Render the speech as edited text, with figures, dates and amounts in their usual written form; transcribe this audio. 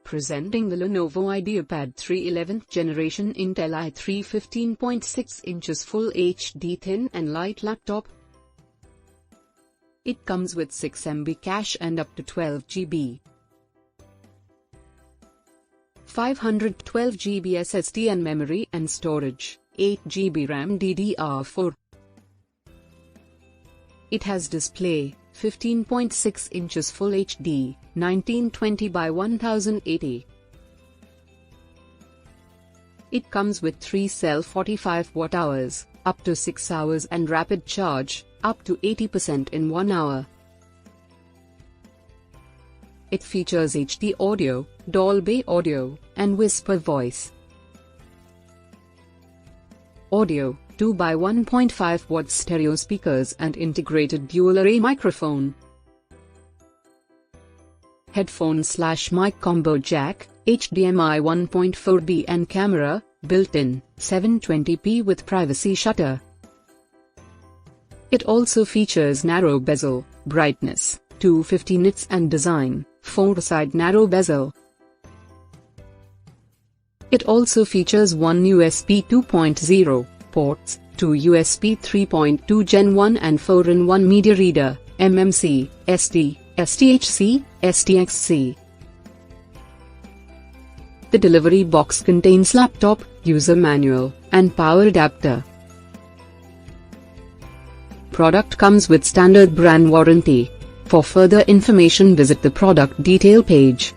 Presenting the Lenovo IdeaPad 3 11th generation Intel i3 15.6 inches Full HD thin and light laptop. It comes with 6 MB cache and up to 12 GB. 512 GB SSD and memory and storage, 8 GB RAM DDR4. It has display, 15.6 inches Full HD, 1920 by 1080. It comes with 3 cell 45 Wh, up to 6 hours and rapid charge, up to 80% in 1 hour. It features HD audio, Dolby audio, and Whisper voice. Audio, 2 by 1.5 watt stereo speakers and integrated dual array microphone. Headphone/mic combo jack, HDMI 1.4b and camera, built-in, 720p with privacy shutter. It also features narrow bezel, brightness, 250 nits and design, 4-side narrow bezel. It also features one USB 2.0 ports, 2 USB 3.2 Gen 1 and 4-in-1 media reader, MMC, SD, SDHC, SDXC. The delivery box contains laptop, user manual, and power adapter. Product comes with standard brand warranty. For further information visit the product detail page.